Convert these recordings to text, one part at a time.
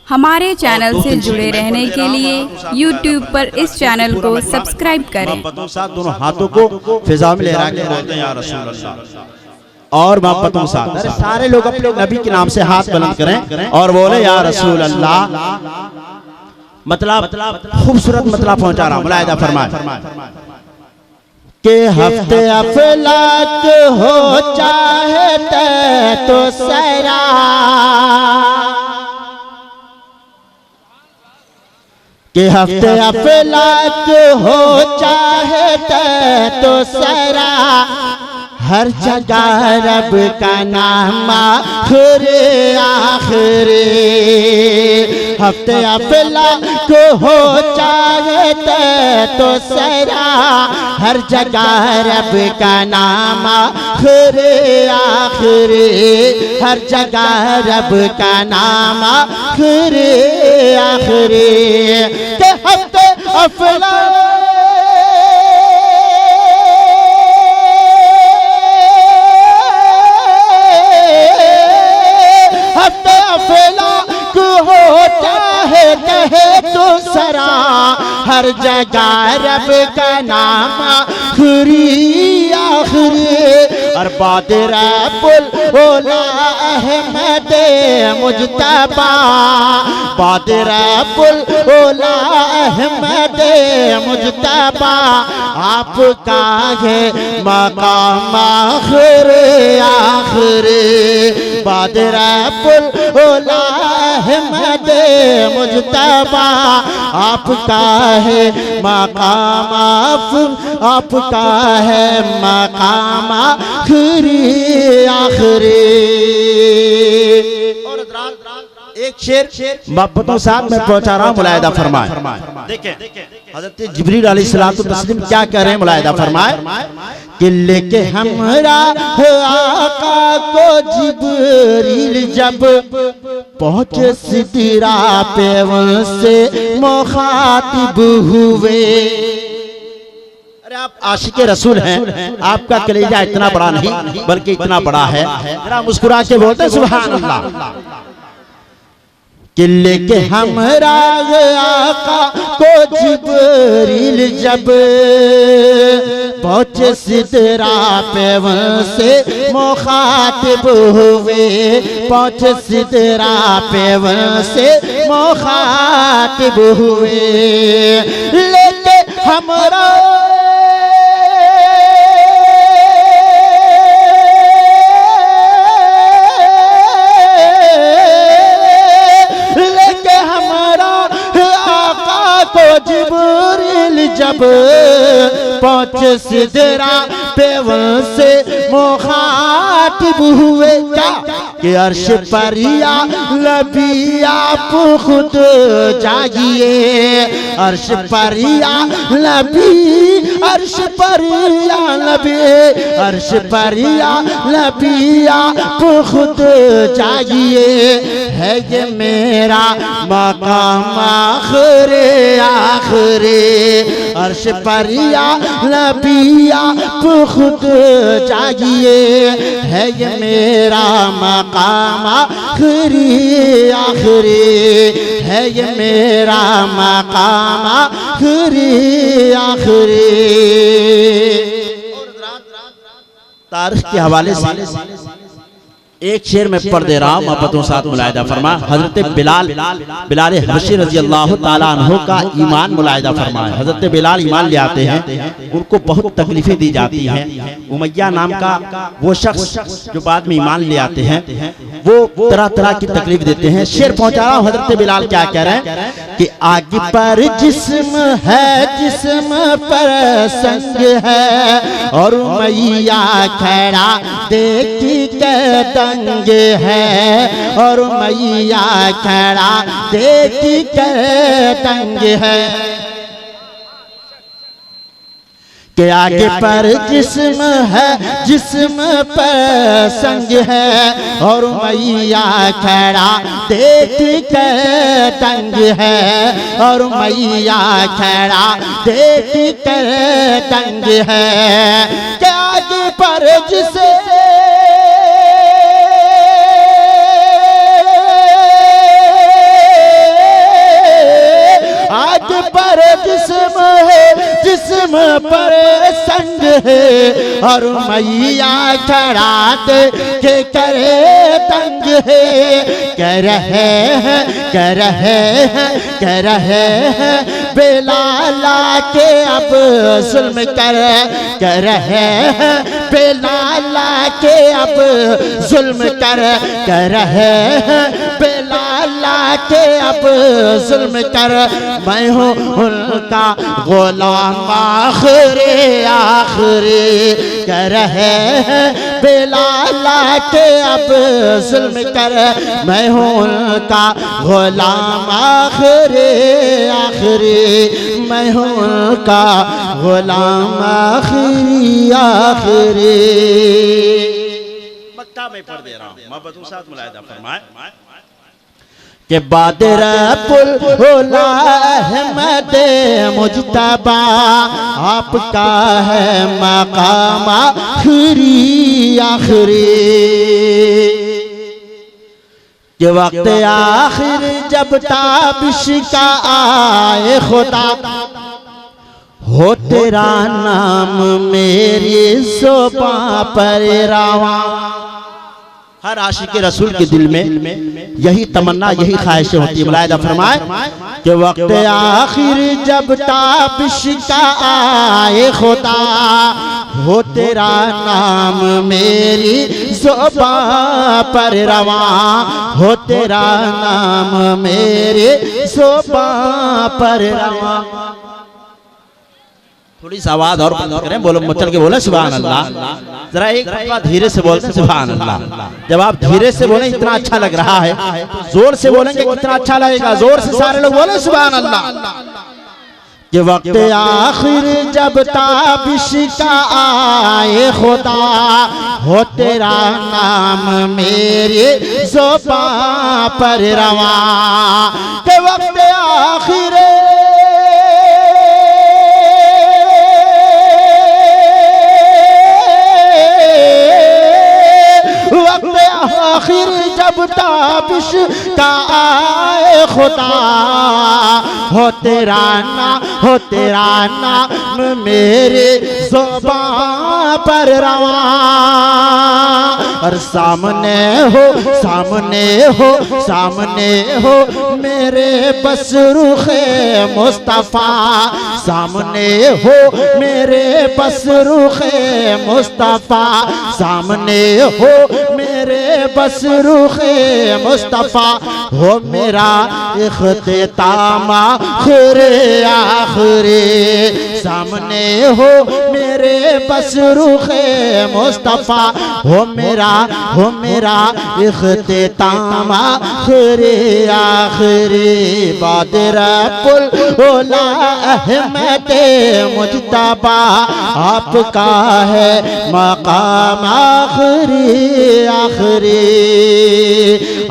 हमारे चैनल से जुड़े रहने के लिए YouTube पर इस चैनल को सब्सक्राइब करें। मोहब्बतों साथ दोनों हाथों को फिजा में लहरा के बोलते हैं या रसूल अल्लाह। और मोहब्बतों साथ अरे सारे लोग अपने नबी के नाम से हाथ बुलंद करें और बोले या रसूल अल्लाह। मतलब खूबसूरत मतलब पहुंचा रहा, मुलाहिदा फरमाए के हफ्ते अफलाक हो चाहे तो सरा, के हफ्ते अफलाक हो चाहे तो सरा, हर जगह रब का नाम आखिरे आखिरे। हफ्ते अफलाक हो चाहे तो सरा, हर जगह रब का नाम आखिरे आखिरे, हर जगह रब का नाम आखिरे आखिरे। के हफ्ते अफलाक कहे तो सरा, हर जगह रब का नाम आखिरी आखिरी। और बादर पुल ओला अहमद मुजतबा, बादर पुल ओला अहमद मुजतबा, आपका है मकाम आखिरी आखिरी। बादर पुल ओला अहमद मुजतबा, आपका है मकाम आपका है मकाम आखिरी आखिरी। एक शेर मोहब्बतों साथ में पहुंचा रहा हूं, मुलाहिदा फरमाए। देखें हज़रत जिब्रील अलैहिस्सलातु तस्लीम क्या कह रहे हैं, मुलाहिदा फरमाए कि लेके हमरा आका को जिब्रील जब पहुंचे सिदरा पे से मुखातिब हुए। अरे आप आशिक रसूल हैं, आपका कलेजा इतना बड़ा नहीं बल्कि इतना बड़ा है, जरा मुस्कुरा के बोलते सुभान अल्लाह। कि लेके हमरा आका को जिब्रील जब पहुंचे सिदरा पे से मुखातिब हुए, पहुंचे सिदरा पे से मुखातिब हुए। लेके हमरा जब पहुंचे सिदरा पे से मुखातिब हुए क्या कि अर्श पर या नबी आप खुद जागिए, अर्श पर या नबी, अर्श पर या नबी, अर्श पर या नबी आप खुद जागिए। है ये मेरा मकाम आखिरे आखिरे, अर्श पर या नबी आप खुद जागिए। है ये मेरा मकाम आखिरी आखिरी, है ये मेरा मकाम आखिरी आखिरी। तारीख के हवाले से एक शेर में पढ़ दे रहा हूं, मोहब्बतों साथ मुलाहिदा फरमा। हजरत बिलाल हबशी रजी अल्लाह ताला अन्हु का ईमान मुलाहिदा फरमाए। हजरत बिलाल ईमान ले आते हैं, उनको बहुत तकलीफें दी जाती हैं। उमैया नाम का वो शख्स जो बाद में ईमान ले आते हैं, वो तरह तरह की तकलीफ देते हैं। शेर पहुंचा रहा हूं, हजरत बिलाल क्या कह रहे हैं कि आग पर जिस्म है, जिस्म पर संग है, और उमैया खड़ा देखी के तंग है, और मैया खड़ा देखी के तंग है। के आगे पर जिस्म है, जिस्म पर संग है, और मैया खड़ा देख के तंग है, और मैया खड़ा देख के तंग है। के आगे पर जिसे पर जिस्म है, जिस्म पर संग है, और मैया खड़ा के करे तंग है। कह रहे हैं, कह रहे हैं, कह रहे हैं बेलाला के अब जुल्म कर रहे हैं बेलाला के अब जुल्म कर रहे हैं बेलाला के अब जुल्म कर। मैं हूँ उनका गुलाम आखिरी आखिरी, कह रहे हैं बेलाला के अब जुल्म कर। मैं हूँ उनका गुलाम आखिरी आखिरी, मैं हूँ उनका गुलाम आखिरी आखिरी। मक्का में पढ़ दे रहा हूँ, मोहब्बतों के साथ मुलाहिदा फरमाए के बादर पुल होला अहमद मुजतबा, आपका है मकाम आखिरी आखिरी। के वक्त आखिर जब ताबिश का आए खुदा, हो तेरा नाम मेरी ज़ुबां पर रवा। हर आशिक रसूल के दिल में यही तमन्ना, यही ख्वाहिशें होती है। मुलाहिदा फरमाए कि वक्त आखिर जब ताबिश का आए खुदा, हो तेरा नाम मेरी ज़ुबां पर रवा, हो तेरा नाम मेरी ज़ुबां पर रवा। थोड़ी सी आवाज और बंद करें, बोलो मचल के बोले सुभान अल्लाह। जरा एक दफा धीरे से बोलते सुभान अल्लाह। जब आप धीरे से बोलें इतना अच्छा लग रहा है, जोर से बोलेंगे कितना अच्छा लगेगा। जोर से सारे लोग बोले सुभान अल्लाह। कि वक्त आखिर जब ताबिश का आए खुदा, हो तेरा नाम मेरे ज़ुबां पर रवा। कि वक्त आखिर आखिर जब ताबिश का आए खुदा, हो तेरा नाम मेरे ज़ुबां पर रवा। और सामने हो सामने हो सामने हो मेरे बस रुखे मुस्तफ़ा, सामने हो मेरे बस रुखे मुस्तफ़ा, सामने हो मेरे बस रुखे मुस्तफ़ा। हो मेरा इख्तिताम आखिरी आखिरी, सामने हो मेरे बस रुखे मुस्तफ़ा। हो मेरा इख्तिताम आखिरी आखिरी। बादर पुल ओला अहमद मुजतबा, आपका है मकाम आखिरी आखिरी,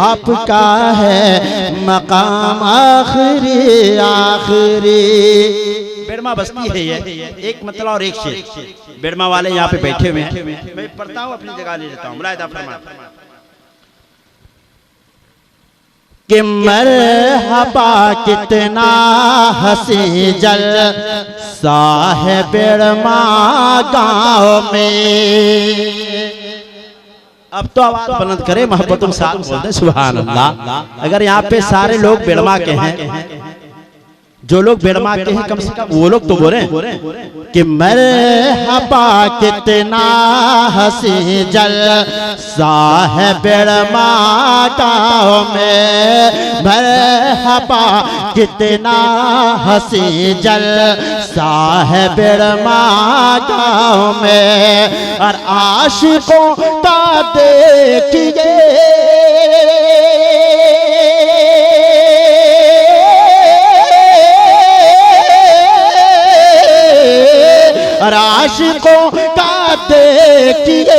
आपका है मकाम आखिरी आखिरी। बेड़मा बस्ती है ये, एक मतलब और एक शेर। बेड़मा वाले यहाँ पे बैठे हुए हैं, मैं पढ़ता हूँ अपनी जगह ले लेता हूँ। मुलाहिदा फरमाए कि मरहबा कितना हंसी जल साहे बेड़मा गाँव में। अब तो आवाज बुलंद करे, मोहब्बतों के साथ बोलते सुभान अल्लाह। अगर यहाँ पे सारे लोग बेड़मा के हैं, जो लोग बेड़मा के हैं कम से कम वो लोग तो बोले कि मरहबा कितना हंसी जल साहे बेड़मा गाँव में, मरहबा कितना हंसी जल साहे बेड़मा गाँव में। और आशिकों का देखिए और आशिकों का देखिए,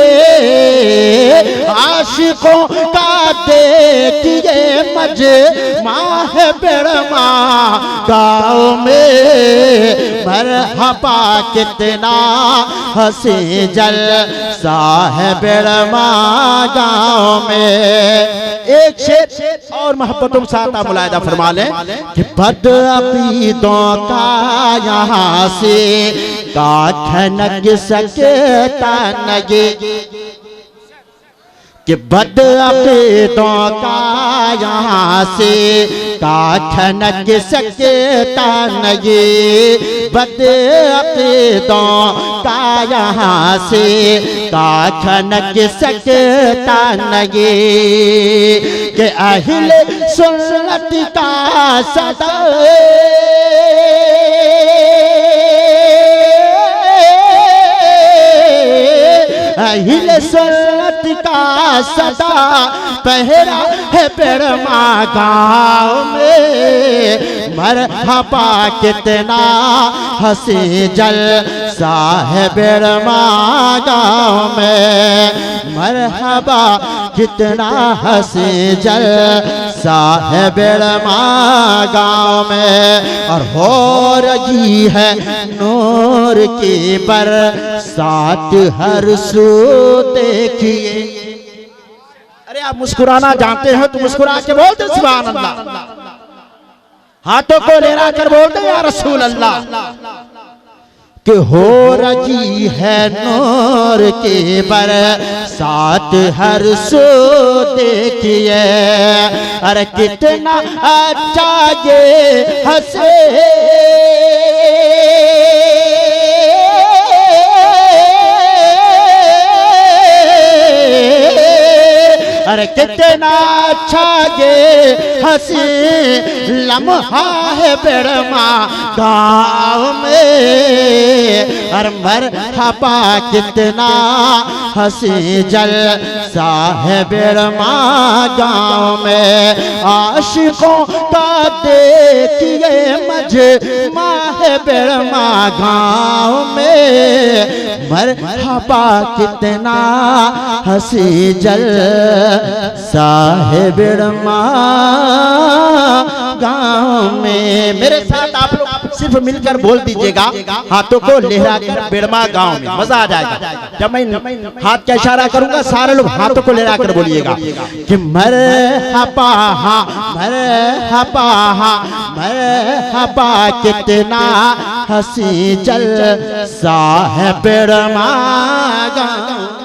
आशिकों का देखिए मजे माह बेड़मा गाँव में मरहबा कितना हंसी जल साह बेड़मा गाँव में। एक शेर और मोहब्बतों के साथ आप मुलाहिदा फरमा लें कि बद अकीदों का यहाँ से काठ नग सकता नगे, कि बद अकीदों का यहाँ से काठ नग सकता नगे, बद अकीदों का यहाँ से काठ नग सकता नगे, कि अहिल सुन्नत का सदा अहिल सुन्नत का सदा पहरा है बेड़मा गाँव में मरहबा कितना हंसी जल साह बेड़मा गाँव में मरहबा कितना हंसी जल साह बेड़मा गाँव में। और हो रही है नूर की बरसात हर सू देखिए। अरे आप मुस्कुराना जानते हो तो मुस्कुरा के बोलते सुभान अल्लाह, हाथों को लहरा कर बोलते या रसूल अल्लाह, कि हो रही है नूर की बरसात हर सो देखिए। अरे कितना अच्छा ये हंसे अरे कितना अच्छा ये हंसी लम्हा है बेड़मा गाँव में। अरे मरहबा कितना हंसी जल साह बेड़मा गाँव में। आशिकों का देखिए मजमा है बेड़मा गाँव में मरहबा कितना हंसी जल साहिब बेड़मा गाँव में। मेरे साथ आप लोग सिर्फ मिलकर बोल दीजिएगा, हाथों को लहरा कर बेड़मा गाँव में, मजा आ जाएगा। जब मैं हाथ का इशारा करूंगा सारे लोग हाथों को लहरा कर बोलिएगा कि मरहबा मरहबा मरहबा कितना हंसी जल साहिब बेड़मा गाँव।